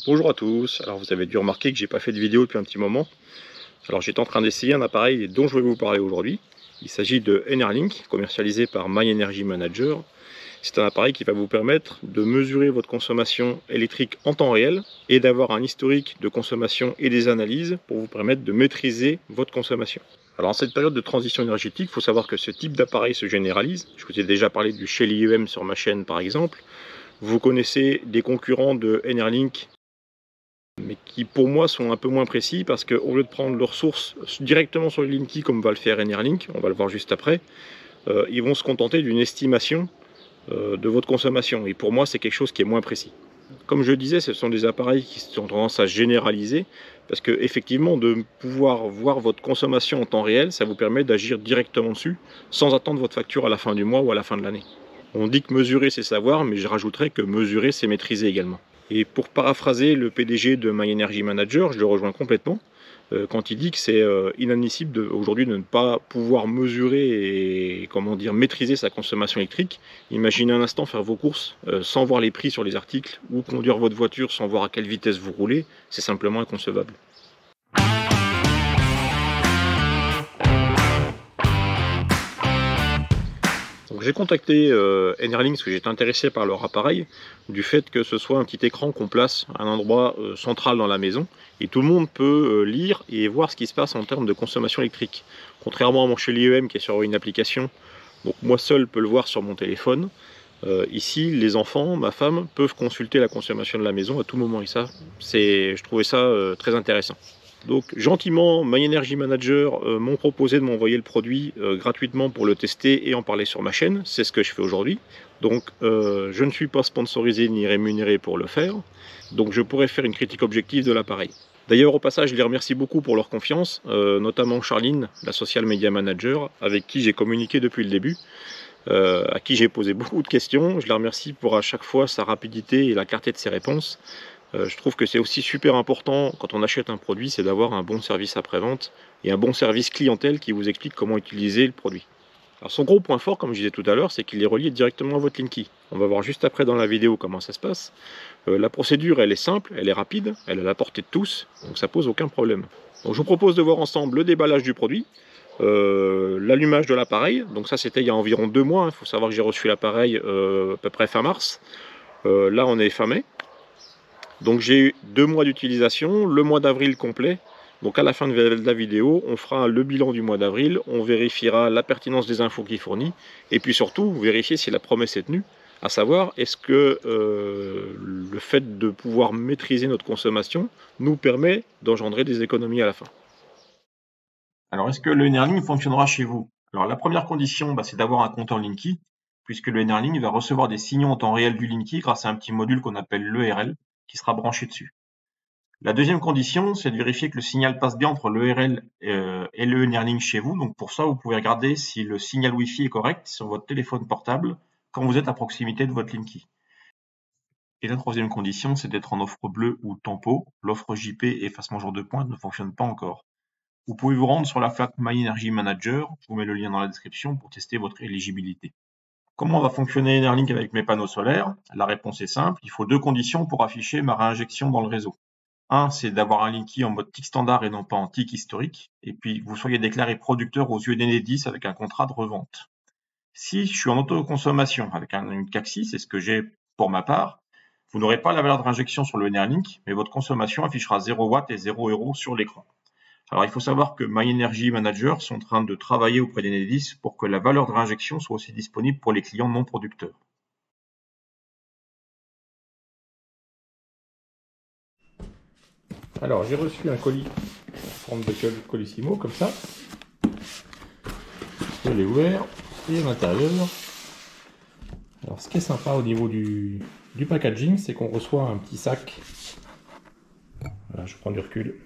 Bonjour à tous, alors vous avez dû remarquer que j'ai pas fait de vidéo depuis un petit moment. Alors j'étais en train d'essayer un appareil dont je vais vous parler aujourd'hui. Il s'agit de Enerlink, commercialisé par My Energy Manager. C'est un appareil qui va vous permettre de mesurer votre consommation électrique en temps réel et d'avoir un historique de consommation et des analyses pour vous permettre de maîtriser votre consommation. Alors en cette période de transition énergétique, il faut savoir que ce type d'appareil se généralise. Je vous ai déjà parlé du Shell IEM sur ma chaîne par exemple. Vous connaissez des concurrents de Enerlink, mais qui pour moi sont un peu moins précis parce qu'au lieu de prendre leurs sources directement sur le Linky comme va le faire Enerlink, on va le voir juste après, ils vont se contenter d'une estimation de votre consommation. Et pour moi, c'est quelque chose qui est moins précis. Comme je disais, ce sont des appareils qui ont tendance à généraliser parce que effectivement, de pouvoir voir votre consommation en temps réel, ça vous permet d'agir directement dessus sans attendre votre facture à la fin du mois ou à la fin de l'année. On dit que mesurer, c'est savoir, mais je rajouterais que mesurer, c'est maîtriser également. Et pour paraphraser le PDG de My Energy Manager, je le rejoins complètement quand il dit que c'est inadmissible aujourd'hui de ne pas pouvoir mesurer et maîtriser sa consommation électrique. Imaginez un instant faire vos courses sans voir les prix sur les articles ou conduire votre voiture sans voir à quelle vitesse vous roulez, c'est simplement inconcevable. J'ai contacté Enerlink parce que j'étais intéressé par leur appareil, du fait que ce soit un petit écran qu'on place à un endroit central dans la maison et tout le monde peut lire et voir ce qui se passe en termes de consommation électrique. Contrairement à mon Shell IEM qui est sur une application, donc moi seul peux le voir sur mon téléphone. Ici, les enfants, ma femme, peuvent consulter la consommation de la maison à tout moment et ça, je trouvais ça très intéressant. Donc gentiment, My Energy Manager m'ont proposé de m'envoyer le produit gratuitement pour le tester et en parler sur ma chaîne. C'est ce que je fais aujourd'hui. Donc je ne suis pas sponsorisé ni rémunéré pour le faire. Donc je pourrais faire une critique objective de l'appareil. D'ailleurs au passage, je les remercie beaucoup pour leur confiance, notamment Charline, la Social Media Manager, avec qui j'ai communiqué depuis le début. À qui j'ai posé beaucoup de questions. Je la remercie pour à chaque fois sa rapidité et la clarté de ses réponses. Je trouve que c'est aussi super important quand on achète un produit, c'est d'avoir un bon service après-vente et un bon service clientèle qui vous explique comment utiliser le produit. Alors son gros point fort, comme je disais tout à l'heure, c'est qu'il est relié directement à votre Linky. On va voir juste après dans la vidéo comment ça se passe. La procédure, elle est simple, elle est rapide, elle est à la portée de tous, donc ça pose aucun problème. Donc je vous propose de voir ensemble le déballage du produit, l'allumage de l'appareil. Donc ça c'était il y a environ 2 mois, il faut savoir que j'ai reçu l'appareil à peu près fin mars. Là on est fin mai. Donc j'ai eu 2 mois d'utilisation, le mois d'avril complet. Donc à la fin de la vidéo, on fera le bilan du mois d'avril, on vérifiera la pertinence des infos qu'il fournit, et puis surtout, vérifier si la promesse est tenue, à savoir, est-ce que le fait de pouvoir maîtriser notre consommation nous permet d'engendrer des économies à la fin. Alors, est-ce que le Enerlink fonctionnera chez vous? Alors, la première condition, c'est d'avoir un compte en Linky, puisque le Enerlink va recevoir des signaux en temps réel du Linky grâce à un petit module qu'on appelle l'ERL, qui sera branché dessus. La deuxième condition, c'est de vérifier que le signal passe bien entre l'ERL et le Enerlink chez vous. Donc, pour ça, vous pouvez regarder si le signal Wi-Fi est correct sur votre téléphone portable quand vous êtes à proximité de votre Linky. Et la troisième condition, c'est d'être en offre bleue ou tempo. L'offre JP effacement jour de pointe ne fonctionne pas encore. Vous pouvez vous rendre sur la FAQ My Energy Manager, je vous mets le lien dans la description pour tester votre éligibilité. Comment va fonctionner Enerlink avec mes panneaux solaires? La réponse est simple, il faut 2 conditions pour afficher ma réinjection dans le réseau. Un, c'est d'avoir un Linky en mode tick standard et non pas en tick historique, et puis que vous soyez déclaré producteur aux yeux d'Enedis avec un contrat de revente. Si je suis en autoconsommation avec une CAC-6, c'est ce que j'ai pour ma part, vous n'aurez pas la valeur de réinjection sur le Enerlink, mais votre consommation affichera 0 watts et 0 € sur l'écran. Alors, il faut savoir que My Energy Manager sont en train de travailler auprès d'Enedis pour que la valeur de réinjection soit aussi disponible pour les clients non producteurs. Alors, j'ai reçu un colis en forme de colissimo, comme ça. Je l'ai ouvert, et à l'intérieur. Alors, ce qui est sympa au niveau du packaging, c'est qu'on reçoit un petit sac. Voilà, je prends du recul.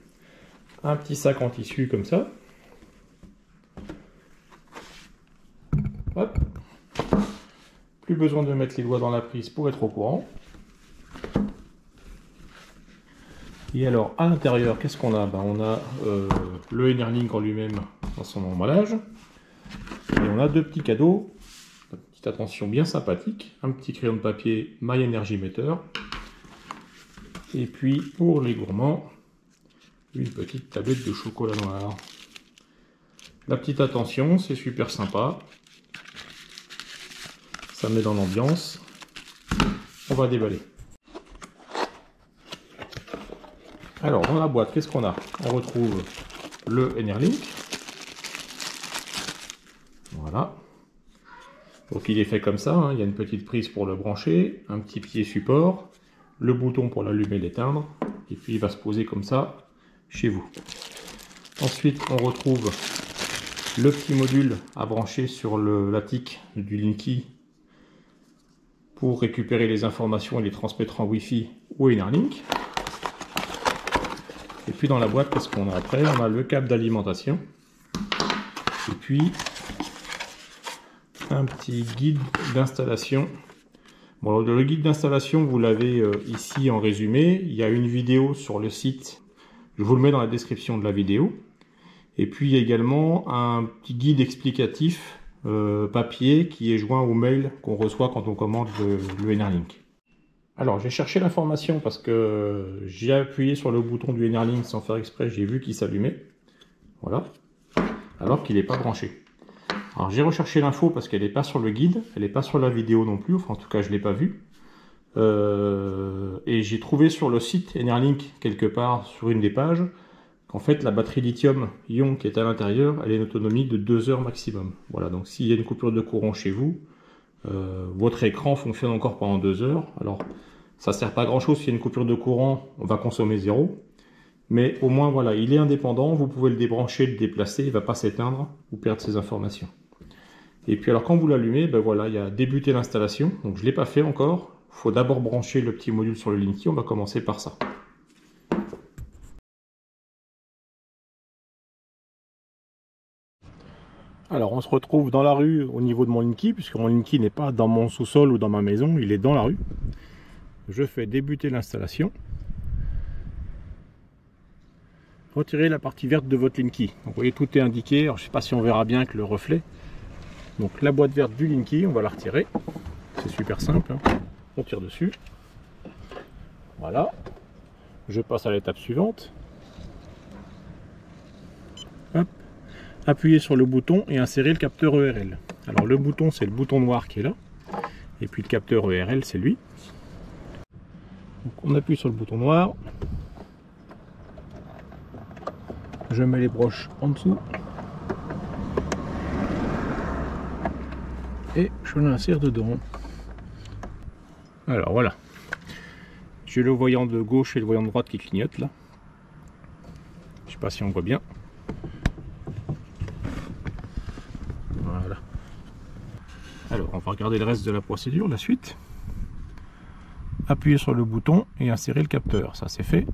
Un petit sac en tissu comme ça. Hop. Plus besoin de mettre les doigts dans la prise pour être au courant. Et alors à l'intérieur, qu'est-ce qu'on a? On a le Enerlink en lui-même dans son emballage. Et on a 2 petits cadeaux. Une petite attention bien sympathique. Un petit crayon de papier My Energy Meter. Et puis pour les gourmands, une petite tablette de chocolat noir. La petite attention, c'est super sympa. Ça met dans l'ambiance. On va déballer. Alors dans la boîte, qu'est-ce qu'on a? On retrouve le Enerlink. Voilà. Donc il est fait comme ça, hein. Il y a une petite prise pour le brancher, un petit pied support, le bouton pour l'allumer et l'éteindre, et puis il va se poser comme ça chez vous. Ensuite on retrouve le petit module à brancher sur la TIC du Linky pour récupérer les informations et les transmettre en Wi-Fi ou Enerlink. Et puis dans la boîte, qu'est-ce qu'on a après? On a le câble d'alimentation, et puis un petit guide d'installation. Bon, le guide d'installation, vous l'avez ici en résumé. Il y a une vidéo sur le site. Je vous le mets dans la description de la vidéo. Et puis il y a également un petit guide explicatif papier qui est joint au mail qu'on reçoit quand on commande le Enerlink. Alors j'ai cherché l'information parce que j'ai appuyé sur le bouton du Enerlink sans faire exprès. J'ai vu qu'il s'allumait. Voilà. Alors qu'il n'est pas branché. Alors j'ai recherché l'info parce qu'elle n'est pas sur le guide, elle n'est pas sur la vidéo non plus, enfin en tout cas je ne l'ai pas vue. Et j'ai trouvé sur le site Enerlink, quelque part sur une des pages, qu'en fait la batterie lithium-ion qui est à l'intérieur, elle a une autonomie de 2 heures maximum. Voilà, donc s'il y a une coupure de courant chez vous, votre écran fonctionne encore pendant 2 heures. Alors ça ne sert pas à grand chose, s'il y a une coupure de courant, on va consommer 0. Mais au moins voilà, il est indépendant, vous pouvez le débrancher, le déplacer, il ne va pas s'éteindre ou perdre ses informations. Et puis alors quand vous l'allumez, ben voilà, il y a débuté l'installation, donc je ne l'ai pas fait encore. Il faut d'abord brancher le petit module sur le Linky, on va commencer par ça. Alors on se retrouve dans la rue au niveau de mon Linky, puisque mon Linky n'est pas dans mon sous-sol ou dans ma maison, il est dans la rue. Je fais débuter l'installation. Retirez la partie verte de votre Linky. Donc, vous voyez, tout est indiqué. Alors, je ne sais pas si on verra bien avec le reflet. Donc la boîte verte du Linky, on va la retirer. C'est super simple, hein. On tire dessus. Voilà. Je passe à l'étape suivante. Hop. Appuyez sur le bouton et insérez le capteur ERL. Alors le bouton, c'est le bouton noir qui est là. Et puis le capteur ERL, c'est lui. Donc, on appuie sur le bouton noir. Je mets les broches en dessous. Et je l'insère dedans. Alors voilà. J'ai le voyant de gauche et le voyant de droite qui clignotent là. Je sais pas si on voit bien. Voilà. Alors on va regarder le reste de la procédure, la suite. Appuyez sur le bouton et insérez le capteur. Ça c'est fait.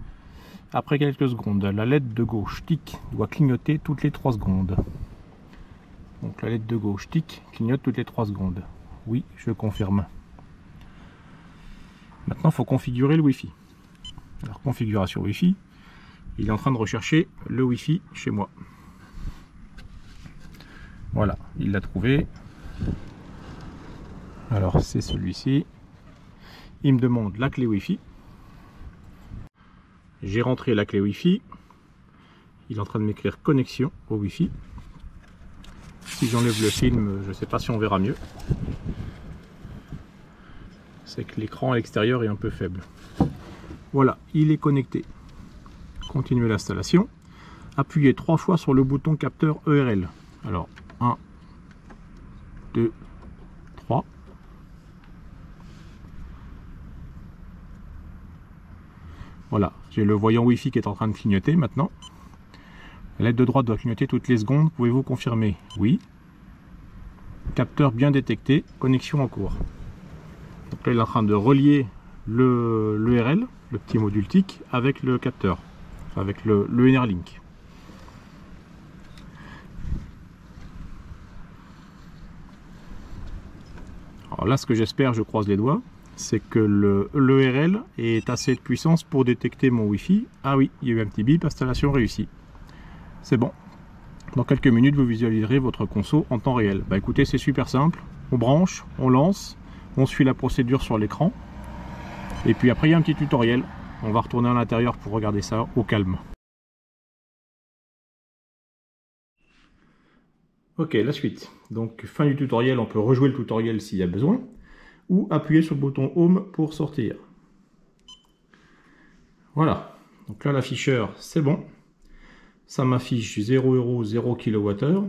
Après quelques secondes, la LED de gauche TIC doit clignoter toutes les 3 secondes. Donc la LED de gauche TIC clignote toutes les 3 secondes. Oui, je confirme. Maintenant, il faut configurer le Wi-Fi. Alors, configuration Wi-Fi. Il est en train de rechercher le Wi-Fi chez moi. Voilà, il l'a trouvé. Alors, c'est celui-ci. Il me demande la clé Wi-Fi. J'ai rentré la clé Wi-Fi. Il est en train de m'écrire connexion au Wi-Fi. Si j'enlève le film, je ne sais pas si on verra mieux. C'est que l'écran à l'extérieur est un peu faible. Voilà, il est connecté. Continuez l'installation. Appuyez 3 fois sur le bouton capteur ERL. Alors, 1, 2, 3. Voilà, j'ai le voyant Wi-Fi qui est en train de clignoter maintenant. La LED de droite doit clignoter toutes les secondes. Pouvez-vous confirmer? Oui. Capteur bien détecté. Connexion en cours. Donc là, il est en train de relier l'ERL, le petit module TIC, avec le capteur, enfin avec le Enerlink. Alors là, ce que j'espère, je croise les doigts, c'est que l'ERL est assez de puissance pour détecter mon Wi-Fi. Ah oui, il y a eu un petit bip, installation réussie. C'est bon. Dans quelques minutes, vous visualiserez votre conso en temps réel. Bah écoutez, c'est super simple. On branche, on lance, on suit la procédure sur l'écran. Et puis après, il y a un petit tutoriel. On va retourner à l'intérieur pour regarder ça au calme. Ok, la suite. Donc fin du tutoriel, on peut rejouer le tutoriel s'il y a besoin, ou appuyer sur le bouton Home pour sortir. Voilà, donc là l'afficheur c'est bon. Ça m'affiche 0 €, 0 kWh.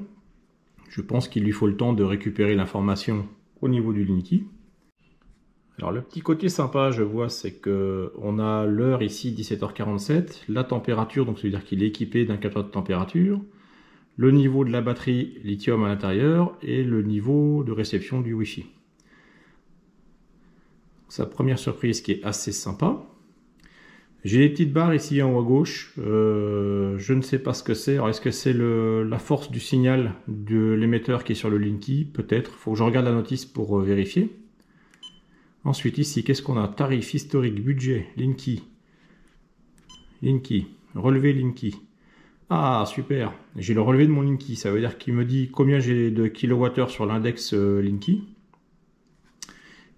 Je pense qu'il lui faut le temps de récupérer l'information au niveau du Linky. Alors le petit côté sympa, je vois, c'est que on a l'heure ici, 17h47, la température, donc ça veut dire qu'il est équipé d'un capteur de température, le niveau de la batterie lithium à l'intérieur et le niveau de réception du Wi-Fi. Sa première surprise qui est assez sympa. J'ai les petites barres ici en haut à gauche, je ne sais pas ce que c'est. Alors est-ce que c'est la force du signal de l'émetteur qui est sur le Linky? Peut-être, il faut que je regarde la notice pour vérifier. Ensuite ici, qu'est-ce qu'on a? Tarif historique, budget, Linky. Linky, relevé Linky. Ah super, j'ai le relevé de mon Linky, ça veut dire qu'il me dit combien j'ai de kWh sur l'index Linky.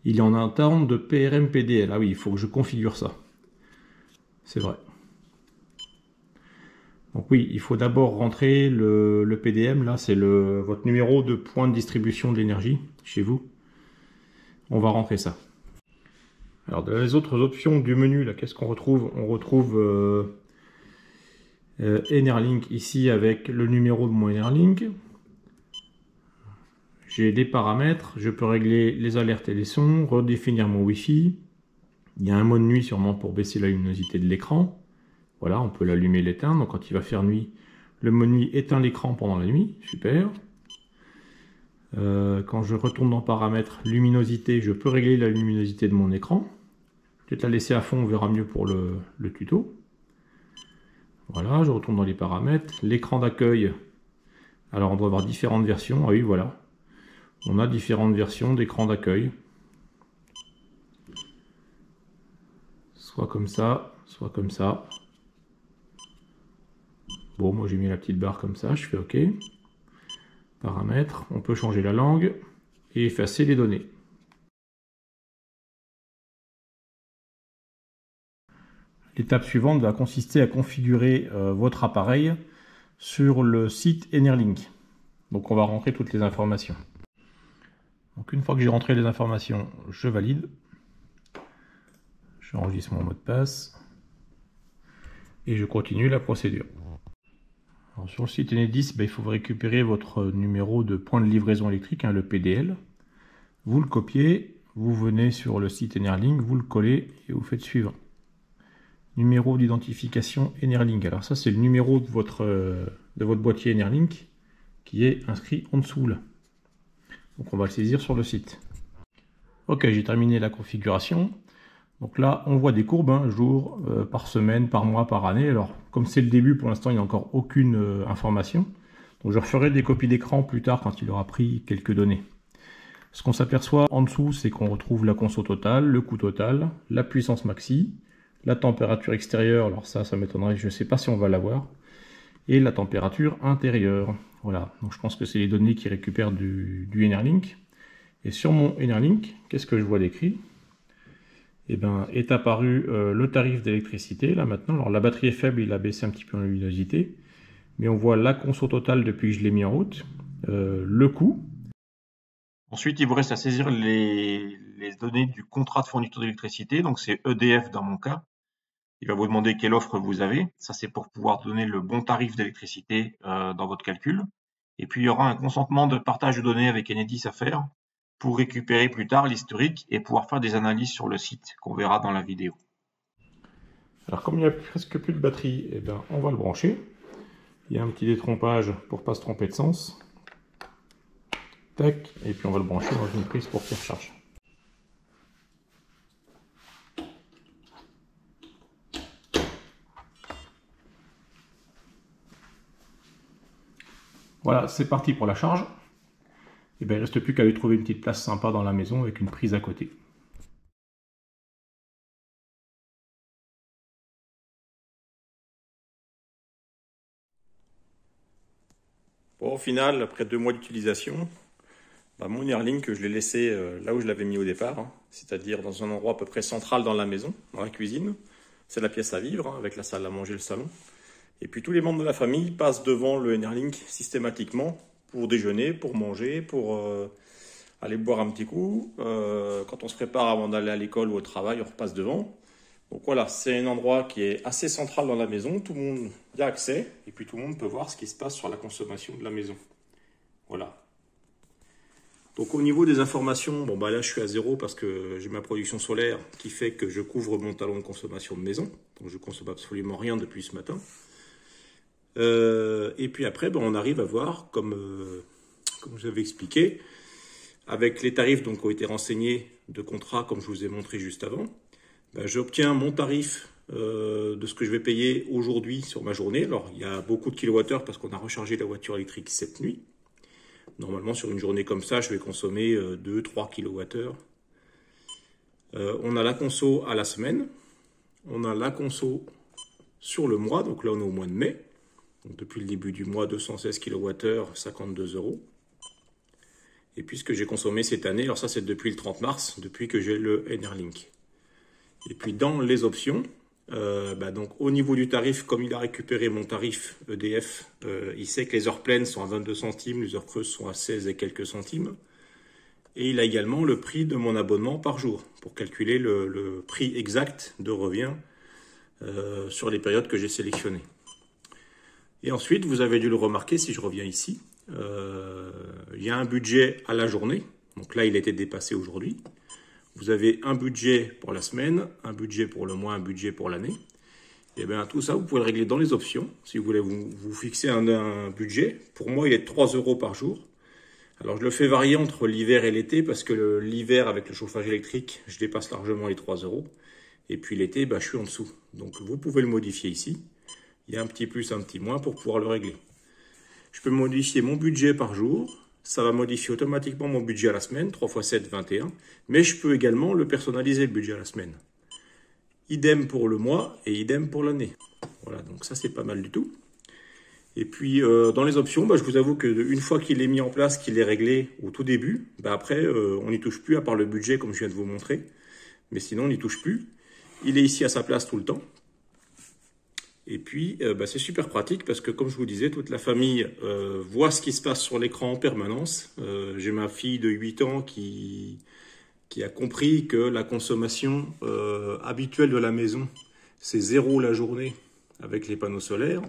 Il est en attente de PRM PDL, ah oui, il faut que je configure ça. C'est vrai. Donc oui, il faut d'abord rentrer le PDM, là c'est votre numéro de point de distribution de l'énergie chez vous. On va rentrer ça. Alors dans les autres options du menu, là, qu'est-ce qu'on retrouve? On retrouve Enerlink ici avec le numéro de mon Enerlink. J'ai des paramètres, je peux régler les alertes et les sons, redéfinir mon Wi-Fi. Il y a un mode nuit sûrement pour baisser la luminosité de l'écran. Voilà, on peut l'allumer et l'éteindre. Donc quand il va faire nuit, le mode nuit éteint l'écran pendant la nuit. Super. Quand je retourne dans paramètres luminosité, je peux régler la luminosité de mon écran. Peut-être la laisser à fond, on verra mieux pour le tuto. Voilà, je retourne dans les paramètres. L'écran d'accueil. Alors on doit avoir différentes versions. Ah oui, voilà. On a différentes versions d'écran d'accueil. Soit comme ça, soit comme ça. Bon, moi j'ai mis la petite barre comme ça, je fais OK. Paramètres, on peut changer la langue et effacer les données. L'étape suivante va consister à configurer votre appareil sur le site Enerlink. Donc on va rentrer toutes les informations. Donc une fois que j'ai rentré les informations, je valide. J'enregistre mon mot de passe et je continue la procédure. Alors sur le site Enedis, il faut récupérer votre numéro de point de livraison électrique, le PDL. Vous le copiez, vous venez sur le site Enerlink, vous le collez et vous faites suivant. Numéro d'identification Enerlink. Alors ça c'est le numéro de votre boîtier Enerlink qui est inscrit en dessous là. Donc on va le saisir sur le site. Ok, j'ai terminé la configuration. Donc là, on voit des courbes, jour, par semaine, par mois, par année. Alors, comme c'est le début, pour l'instant, il n'y a encore aucune information. Donc je referai des copies d'écran plus tard quand il aura pris quelques données. Ce qu'on s'aperçoit en dessous, c'est qu'on retrouve la conso totale, le coût total, la puissance maxi, la température extérieure, alors ça m'étonnerait, je ne sais pas si on va l'avoir, et la température intérieure. Voilà, donc je pense que c'est les données qui récupèrent du Enerlink. Et sur mon Enerlink, qu'est-ce que je vois d'écrit? Eh bien, est apparu le tarif d'électricité, là maintenant. Alors la batterie est faible, il a baissé un petit peu en luminosité, mais on voit la conso totale depuis que je l'ai mis en route, le coût. Ensuite, il vous reste à saisir les données du contrat de fourniture d'électricité, donc c'est EDF dans mon cas. Il va vous demander quelle offre vous avez, ça c'est pour pouvoir donner le bon tarif d'électricité dans votre calcul. Et puis il y aura un consentement de partage de données avec Enedis à faire pour récupérer plus tard l'historique et pouvoir faire des analyses sur le site qu'on verra dans la vidéo. Alors comme il n'y a presque plus de batterie, eh ben, on va le brancher. Il y a un petit détrompage pour ne pas se tromper de sens. Tac, et puis on va le brancher dans une prise pour qu'il recharge. Voilà, c'est parti pour la charge. Et bien, il ne reste plus qu'à lui trouver une petite place sympa dans la maison avec une prise à côté. Bon, au final, après 2 mois d'utilisation, mon Enerlink, je l'ai laissé là où je l'avais mis au départ, c'est-à-dire dans un endroit à peu près central dans la maison, dans la cuisine. C'est la pièce à vivre, hein, avec la salle à manger, le salon. Et puis tous les membres de la famille passent devant le Enerlink systématiquement pour déjeuner, pour manger, pour aller boire un petit coup. Quand on se prépare avant d'aller à l'école ou au travail, on repasse devant. Donc voilà, c'est un endroit qui est assez central dans la maison. Tout le monde y a accès et puis tout le monde peut voir ce qui se passe sur la consommation de la maison. Voilà. Donc au niveau des informations, bon bah là je suis à zéro parce que j'ai ma production solaire qui fait que je couvre mon talon de consommation de maison. Donc je ne consomme absolument rien depuis ce matin. Et puis après, ben, on arrive à voir, comme je vous avais expliqué, avec les tarifs donc, qui ont été renseignés de contrat, comme je vous ai montré juste avant, ben, j'obtiens mon tarif de ce que je vais payer aujourd'hui sur ma journée. Alors il y a beaucoup de kilowattheures parce qu'on a rechargé la voiture électrique cette nuit. Normalement, sur une journée comme ça, je vais consommer 2-3 kWh. On a la conso à la semaine. On a la conso sur le mois. Donc là, on est au mois de mai. Donc depuis le début du mois, 216 kWh, 52 euros. Et puis ce que j'ai consommé cette année, alors ça c'est depuis le 30 mars, depuis que j'ai le Enerlink. Et puis dans les options, donc au niveau du tarif, comme il a récupéré mon tarif EDF, il sait que les heures pleines sont à 22 centimes, les heures creuses sont à 16 et quelques centimes. Et il a également le prix de mon abonnement par jour, pour calculer le prix exact de revient sur les périodes que j'ai sélectionnées. Et ensuite, vous avez dû le remarquer, si je reviens ici, il y a un budget à la journée. Donc là, il a été dépassé aujourd'hui. Vous avez un budget pour la semaine, un budget pour le mois, un budget pour l'année. Et bien tout ça, vous pouvez le régler dans les options. Si vous voulez vous fixer un budget, pour moi, il est de 3 euros par jour. Alors je le fais varier entre l'hiver et l'été parce que l'hiver, avec le chauffage électrique, je dépasse largement les 3 euros. Et puis l'été, je suis en dessous. Donc vous pouvez le modifier ici. Il y a un petit plus, un petit moins pour pouvoir le régler. Je peux modifier mon budget par jour. Ça va modifier automatiquement mon budget à la semaine, 3 x 7, 21. Mais je peux également le personnaliser, le budget à la semaine. Idem pour le mois et idem pour l'année. Voilà, donc ça c'est pas mal du tout. Et puis dans les options, je vous avoue qu'une fois qu'il est mis en place, qu'il est réglé au tout début, après on n'y touche plus à part le budget comme je viens de vous montrer. Mais sinon on n'y touche plus. Il est ici à sa place tout le temps. Et puis, c'est super pratique parce que, comme je vous disais, toute la famille voit ce qui se passe sur l'écran en permanence. J'ai ma fille de 8 ans qui a compris que la consommation habituelle de la maison, c'est 0 la journée avec les panneaux solaires.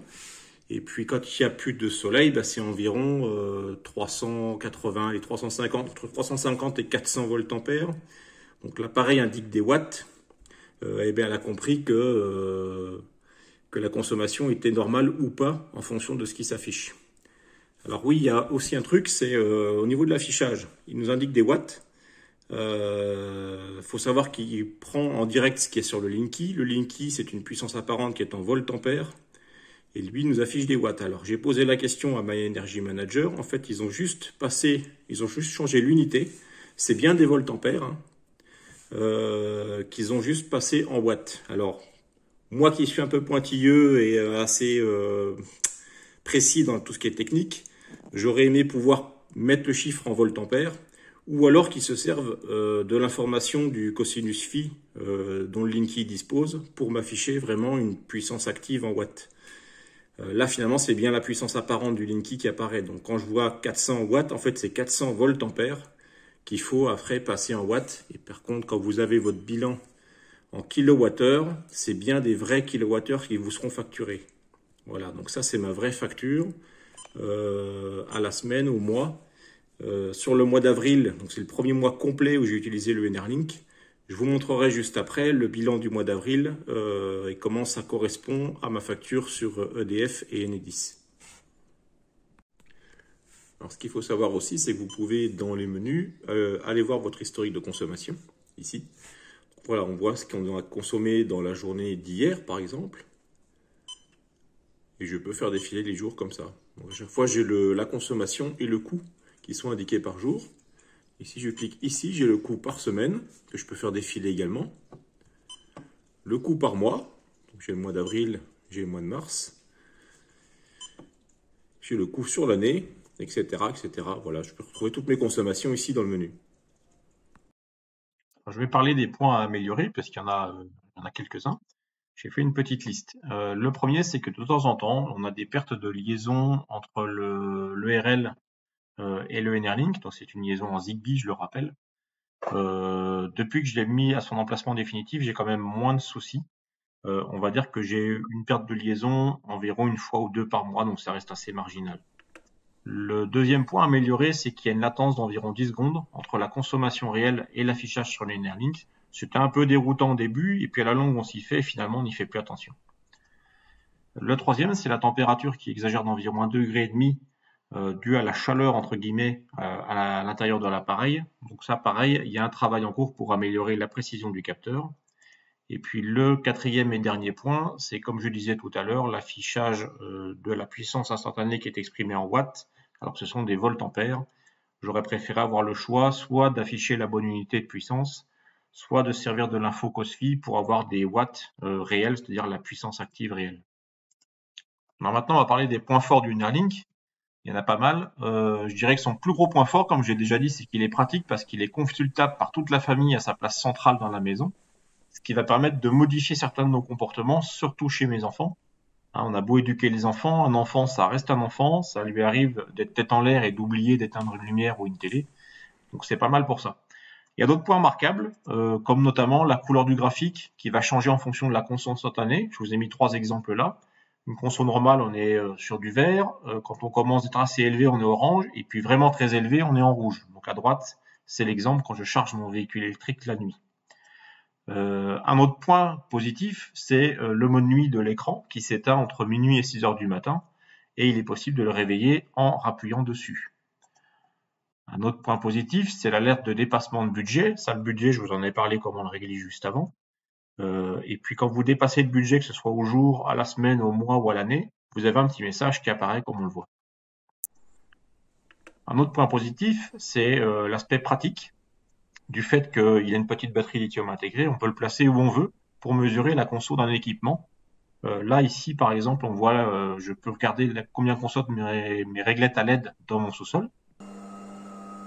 Et puis, quand il n'y a plus de soleil, c'est environ 380 et 350, entre 350 et 400 voltampères. Donc, l'appareil indique des watts. Elle a compris que la consommation était normale ou pas en fonction de ce qui s'affiche. Alors oui, il y a aussi un truc, c'est au niveau de l'affichage. Il nous indique des watts. Faut savoir qu'il prend en direct ce qui est sur le Linky. Le Linky, c'est une puissance apparente qui est en voltampères. Et lui, il nous affiche des watts. Alors, j'ai posé la question à My Energy Manager. En fait, ils ont juste changé l'unité. C'est bien des voltampères, qu'ils ont juste passé en watts. Alors, moi qui suis un peu pointilleux et assez précis dans tout ce qui est technique, j'aurais aimé pouvoir mettre le chiffre en voltampères ou alors qu'ils se servent de l'information du cosinus phi dont le Linky dispose pour m'afficher vraiment une puissance active en watts. Là, finalement, c'est bien la puissance apparente du Linky qui apparaît. Donc, quand je vois 400 watts, en fait, c'est 400 voltampères qu'il faut après passer en watts. Et par contre, quand vous avez votre bilan en kilowattheures, c'est bien des vrais kilowattheures qui vous seront facturés. Voilà, donc ça c'est ma vraie facture à la semaine, au mois. Sur le mois d'avril, donc c'est le premier mois complet où j'ai utilisé le Enerlink. Je vous montrerai juste après le bilan du mois d'avril et comment ça correspond à ma facture sur EDF et Enedis. Alors ce qu'il faut savoir aussi, c'est que vous pouvez dans les menus aller voir votre historique de consommation, ici. Voilà, on voit ce qu'on a consommé dans la journée d'hier, par exemple. Et je peux faire défiler les jours comme ça. Donc, à chaque fois, j'ai la consommation et le coût qui sont indiqués par jour. Et si je clique ici, j'ai le coût par semaine, que je peux faire défiler également. Le coût par mois. Donc, j'ai le mois d'avril, j'ai le mois de mars. J'ai le coût sur l'année, etc., etc. Voilà, je peux retrouver toutes mes consommations ici dans le menu. Je vais parler des points à améliorer parce qu'il y en a quelques-uns. J'ai fait une petite liste. Le premier, c'est que de temps en temps, on a des pertes de liaison entre l'ERL et le NRLink. Donc c'est une liaison en Zigbee, je le rappelle. Depuis que je l'ai mis à son emplacement définitif, j'ai quand même moins de soucis. On va dire que j'ai une perte de liaison environ une fois ou deux par mois, donc ça reste assez marginal. Le deuxième point amélioré, c'est qu'il y a une latence d'environ 10 secondes entre la consommation réelle et l'affichage sur les NRLink. C'était un peu déroutant au début, et puis à la longue on s'y fait, et finalement on n'y fait plus attention. Le troisième, c'est la température qui exagère d'environ 1,5 degré due à la chaleur entre guillemets à l'intérieur de l'appareil. Donc ça, pareil, il y a un travail en cours pour améliorer la précision du capteur. Et puis le quatrième et dernier point, c'est comme je disais tout à l'heure, l'affichage de la puissance instantanée qui est exprimée en watts, alors que ce sont des voltampères. J'aurais préféré avoir le choix soit d'afficher la bonne unité de puissance, soit de servir de l'info COSFI pour avoir des watts réels, c'est-à-dire la puissance active réelle. Alors maintenant, on va parler des points forts du NRLink. Il y en a pas mal. Je dirais que son plus gros point fort, comme j'ai déjà dit, c'est qu'il est pratique parce qu'il est consultable par toute la famille à sa place centrale dans la maison, ce qui va permettre de modifier certains de nos comportements, surtout chez mes enfants. Hein, on a beau éduquer les enfants, un enfant, ça reste un enfant, ça lui arrive d'être tête en l'air et d'oublier d'éteindre une lumière ou une télé. Donc c'est pas mal pour ça. Il y a d'autres points remarquables, comme notamment la couleur du graphique qui va changer en fonction de la console instantanée. Je vous ai mis 3 exemples là. Une console normale, on est sur du vert. Quand on commence d'être assez élevé, on est orange. Et puis vraiment très élevé, on est en rouge. Donc à droite, c'est l'exemple quand je charge mon véhicule électrique la nuit. Un autre point positif, c'est le mode nuit de l'écran qui s'éteint entre minuit et 6 heures du matin. Et il est possible de le réveiller en rappuyant dessus. Un autre point positif, c'est l'alerte de dépassement de budget. Ça, le budget, je vous en ai parlé comment le régler juste avant. Et puis quand vous dépassez le budget, que ce soit au jour, à la semaine, au mois ou à l'année, vous avez un petit message qui apparaît comme on le voit. Un autre point positif, c'est l'aspect pratique du fait qu'il y a une petite batterie lithium intégrée. On peut le placer où on veut pour mesurer la conso d'un équipement. Là, ici, par exemple, on voit, je peux regarder combien consomment mes réglettes à LED dans mon sous-sol.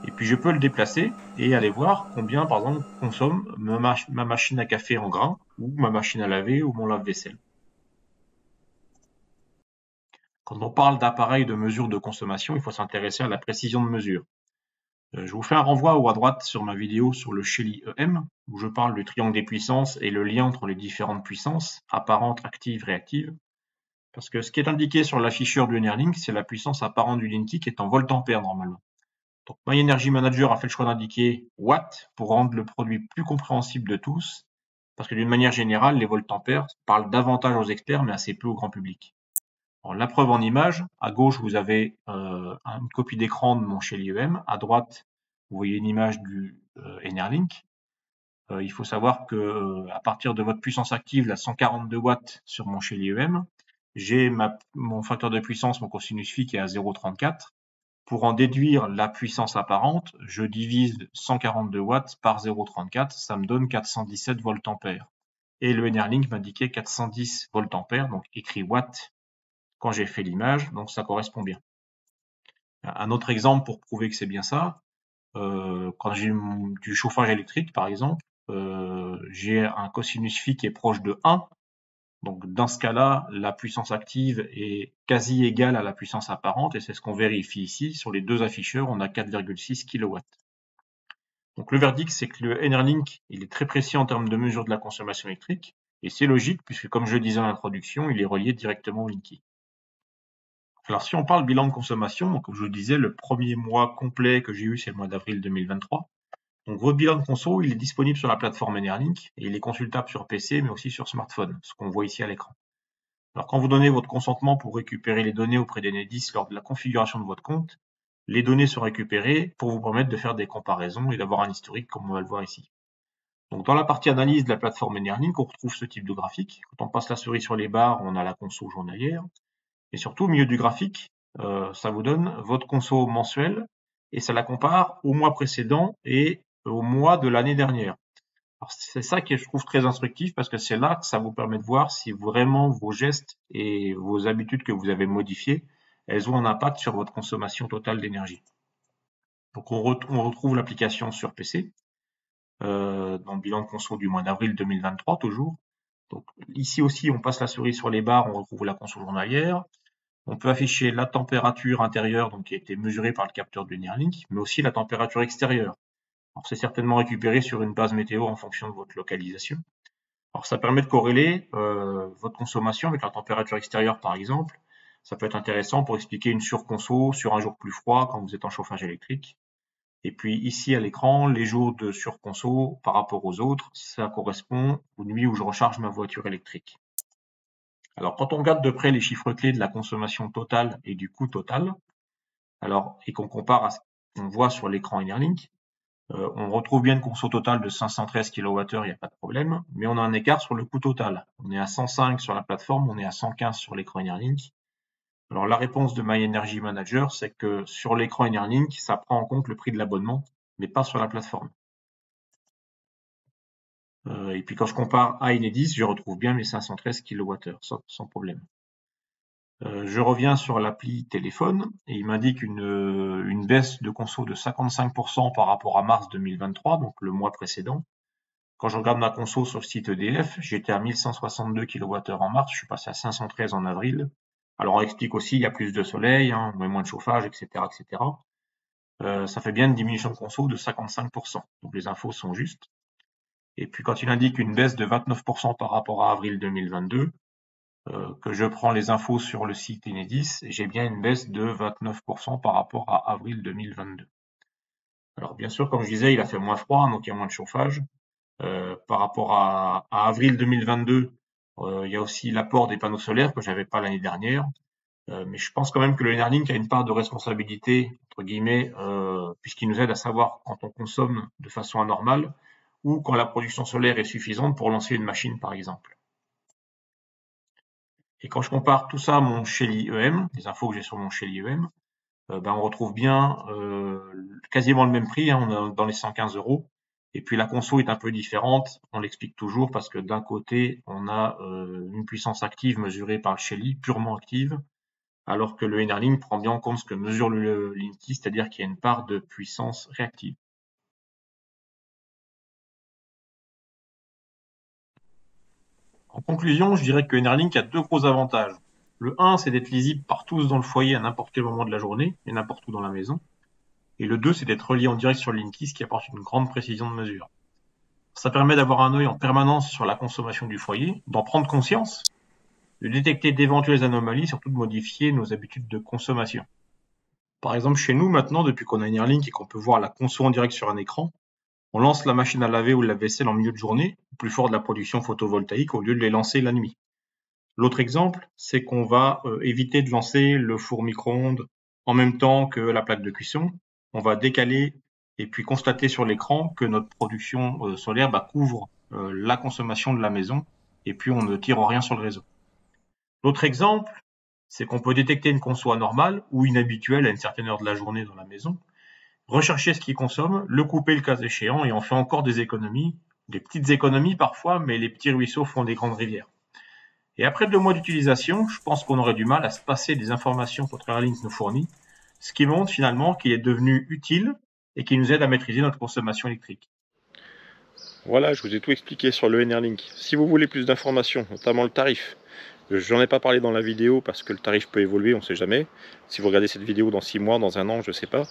Et puis je peux le déplacer et aller voir combien, par exemple, consomme ma machine à café en grains ou ma machine à laver ou mon lave-vaisselle. Quand on parle d'appareils de mesure de consommation, il faut s'intéresser à la précision de mesure. Je vous fais un renvoi haut à droite sur ma vidéo sur le Shelly EM, où je parle du triangle des puissances et le lien entre les différentes puissances, apparentes, actives, réactives. Parce que ce qui est indiqué sur l'afficheur du NRLink, c'est la puissance apparente du Linky qui est en voltampères normalement. Donc My Energy Manager a fait le choix d'indiquer watts pour rendre le produit plus compréhensible de tous, parce que d'une manière générale, les voltampères parlent davantage aux experts mais assez peu au grand public. Alors, la preuve en image, à gauche vous avez une copie d'écran de mon Shelly EM, à droite vous voyez une image du NRLink. Il faut savoir que à partir de votre puissance active, la 142 watts sur mon Shelly EM, j'ai mon facteur de puissance, mon cosinus phi qui est à 0,34. Pour en déduire la puissance apparente, je divise 142 watts par 0,34, ça me donne 417 voltampères. Et le NRLink m'indiquait 410 voltampères, donc écrit watts quand j'ai fait l'image, donc ça correspond bien. Un autre exemple pour prouver que c'est bien ça, quand j'ai du chauffage électrique par exemple, j'ai un cosinus phi qui est proche de 1, donc dans ce cas-là, la puissance active est quasi égale à la puissance apparente et c'est ce qu'on vérifie ici. Sur les deux afficheurs, on a 4,6 kW. Donc le verdict, c'est que le NRLink, il est très précis en termes de mesure de la consommation électrique et c'est logique puisque comme je le disais en introduction, il est relié directement au Linky. Alors si on parle bilan de consommation, donc comme je le disais, le premier mois complet que j'ai eu, c'est le mois d'avril 2023. Donc votre bilan de conso, il est disponible sur la plateforme NRLink et il est consultable sur PC mais aussi sur smartphone, ce qu'on voit ici à l'écran. Alors quand vous donnez votre consentement pour récupérer les données auprès d'Enedis lors de la configuration de votre compte, les données sont récupérées pour vous permettre de faire des comparaisons et d'avoir un historique comme on va le voir ici. Donc dans la partie analyse de la plateforme NRLink, on retrouve ce type de graphique. Quand on passe la souris sur les barres, on a la conso journalière. Et surtout, au milieu du graphique, ça vous donne votre conso mensuelle et ça la compare au mois précédent et au mois de l'année dernière. C'est ça que je trouve très instructif parce que c'est là que ça vous permet de voir si vraiment vos gestes et vos habitudes que vous avez modifiées, elles ont un impact sur votre consommation totale d'énergie. Donc on retrouve l'application sur PC, dans le bilan de conso du mois d'avril 2023 toujours. Donc ici aussi, on passe la souris sur les barres, on retrouve la console journalière. On peut afficher la température intérieure, donc qui a été mesurée par le capteur de Neuralink, mais aussi la température extérieure. Alors c'est certainement récupéré sur une base météo en fonction de votre localisation. Alors ça permet de corréler votre consommation avec la température extérieure par exemple. Ça peut être intéressant pour expliquer une surconso sur un jour plus froid quand vous êtes en chauffage électrique. Et puis ici à l'écran, les jours de surconso par rapport aux autres, ça correspond aux nuits où je recharge ma voiture électrique. Alors quand on regarde de près les chiffres clés de la consommation totale et du coût total, et qu'on compare à ce qu'on voit sur l'écran Enerlink, on retrouve bien une conso totale de 513 kWh, il n'y a pas de problème, mais on a un écart sur le coût total. On est à 105 sur la plateforme, on est à 115 sur l'écran Enerlink. Alors la réponse de My Energy Manager, c'est que sur l'écran Enerlink, ça prend en compte le prix de l'abonnement, mais pas sur la plateforme. Et puis quand je compare à Enedis, je retrouve bien mes 513 kWh, sans problème. Je reviens sur l'appli téléphone et il m'indique une baisse de conso de 55% par rapport à mars 2023, donc le mois précédent. Quand je regarde ma conso sur le site EDF, j'étais à 1162 kWh en mars, je suis passé à 513 en avril. Alors on explique aussi, il y a plus de soleil, on met moins de chauffage, etc. etc. Ça fait bien une diminution de conso de 55%, donc les infos sont justes. Et puis quand il indique une baisse de 29% par rapport à avril 2022, que je prends les infos sur le site Enedis, j'ai bien une baisse de 29% par rapport à avril 2022. Alors bien sûr, comme je disais, il a fait moins froid, donc il y a moins de chauffage. Par rapport à avril 2022, il y a aussi l'apport des panneaux solaires que j'avais pas l'année dernière. Mais je pense quand même que le Enerlink a une part de responsabilité, entre guillemets, puisqu'il nous aide à savoir quand on consomme de façon anormale ou quand la production solaire est suffisante pour lancer une machine, par exemple. Et quand je compare tout ça à mon Shelly EM, les infos que j'ai sur mon Shelly EM, on retrouve bien quasiment le même prix, on est dans les 115 €. Et puis la conso est un peu différente, on l'explique toujours parce que d'un côté, on a une puissance active mesurée par le Shelly, purement active, alors que le Enerlink prend bien en compte ce que mesure le Linky, c'est-à-dire qu'il y a une part de puissance réactive. En conclusion, je dirais que Enerlink a deux gros avantages. Le 1, c'est d'être lisible par tous dans le foyer à n'importe quel moment de la journée et n'importe où dans la maison. Et le 2, c'est d'être relié en direct sur le Linky, ce qui apporte une grande précision de mesure. Ça permet d'avoir un œil en permanence sur la consommation du foyer, d'en prendre conscience, de détecter d'éventuelles anomalies, surtout de modifier nos habitudes de consommation. Par exemple, chez nous, maintenant, depuis qu'on a Enerlink et qu'on peut voir la conso en direct sur un écran, on lance la machine à laver ou le lave-vaisselle en milieu de journée, au plus fort de la production photovoltaïque, au lieu de les lancer la nuit. L'autre exemple, c'est qu'on va éviter de lancer le four micro-ondes en même temps que la plaque de cuisson. On va décaler et puis constater sur l'écran que notre production solaire couvre la consommation de la maison et puis on ne tire rien sur le réseau. L'autre exemple, c'est qu'on peut détecter une conso anormale ou inhabituelle à une certaine heure de la journée dans la maison, rechercher ce qu'il consomme, le couper le cas échéant et on fait encore des économies, des petites économies parfois, mais les petits ruisseaux font des grandes rivières. Et après 2 mois d'utilisation, je pense qu'on aurait du mal à se passer des informations que Enerlink nous fournit, ce qui montre finalement qu'il est devenu utile et qui nous aide à maîtriser notre consommation électrique. Voilà, je vous ai tout expliqué sur le Enerlink. Si vous voulez plus d'informations, notamment le tarif, j'en ai pas parlé dans la vidéo parce que le tarif peut évoluer, on ne sait jamais. Si vous regardez cette vidéo dans 6 mois, dans un an, je ne sais pas.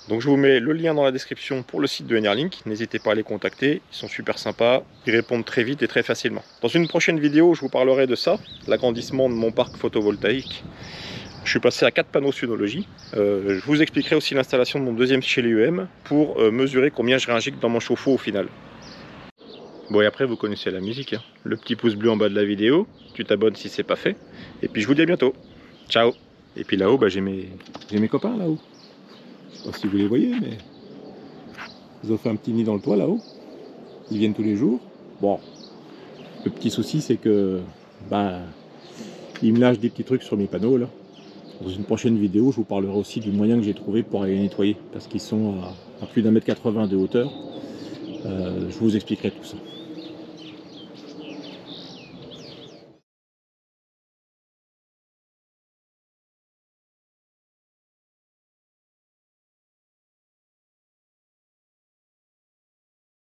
Donc je vous mets le lien dans la description pour le site de Enerlink. N'hésitez pas à les contacter, ils sont super sympas, ils répondent très vite et très facilement. Dans une prochaine vidéo, je vous parlerai de ça, l'agrandissement de mon parc photovoltaïque. Je suis passé à 4 panneaux Synology. Je vous expliquerai aussi l'installation de mon deuxième chez l'UM pour mesurer combien je réinjecte dans mon chauffe-eau au final. Bon, et après, vous connaissez la musique, hein. Le petit pouce bleu en bas de la vidéo, tu t'abonnes si c'est pas fait. Et puis je vous dis à bientôt. Ciao. Et puis là-haut, j'ai mes copains là-haut. Je sais pas si vous les voyez, mais ils ont fait un petit nid dans le toit là-haut. Ils viennent tous les jours. Bon, le petit souci, c'est que ils me lâchent des petits trucs sur mes panneaux là. Dans une prochaine vidéo, je vous parlerai aussi du moyen que j'ai trouvé pour aller les nettoyer, parce qu'ils sont à plus d'1,80 m de hauteur. Je vous expliquerai tout ça.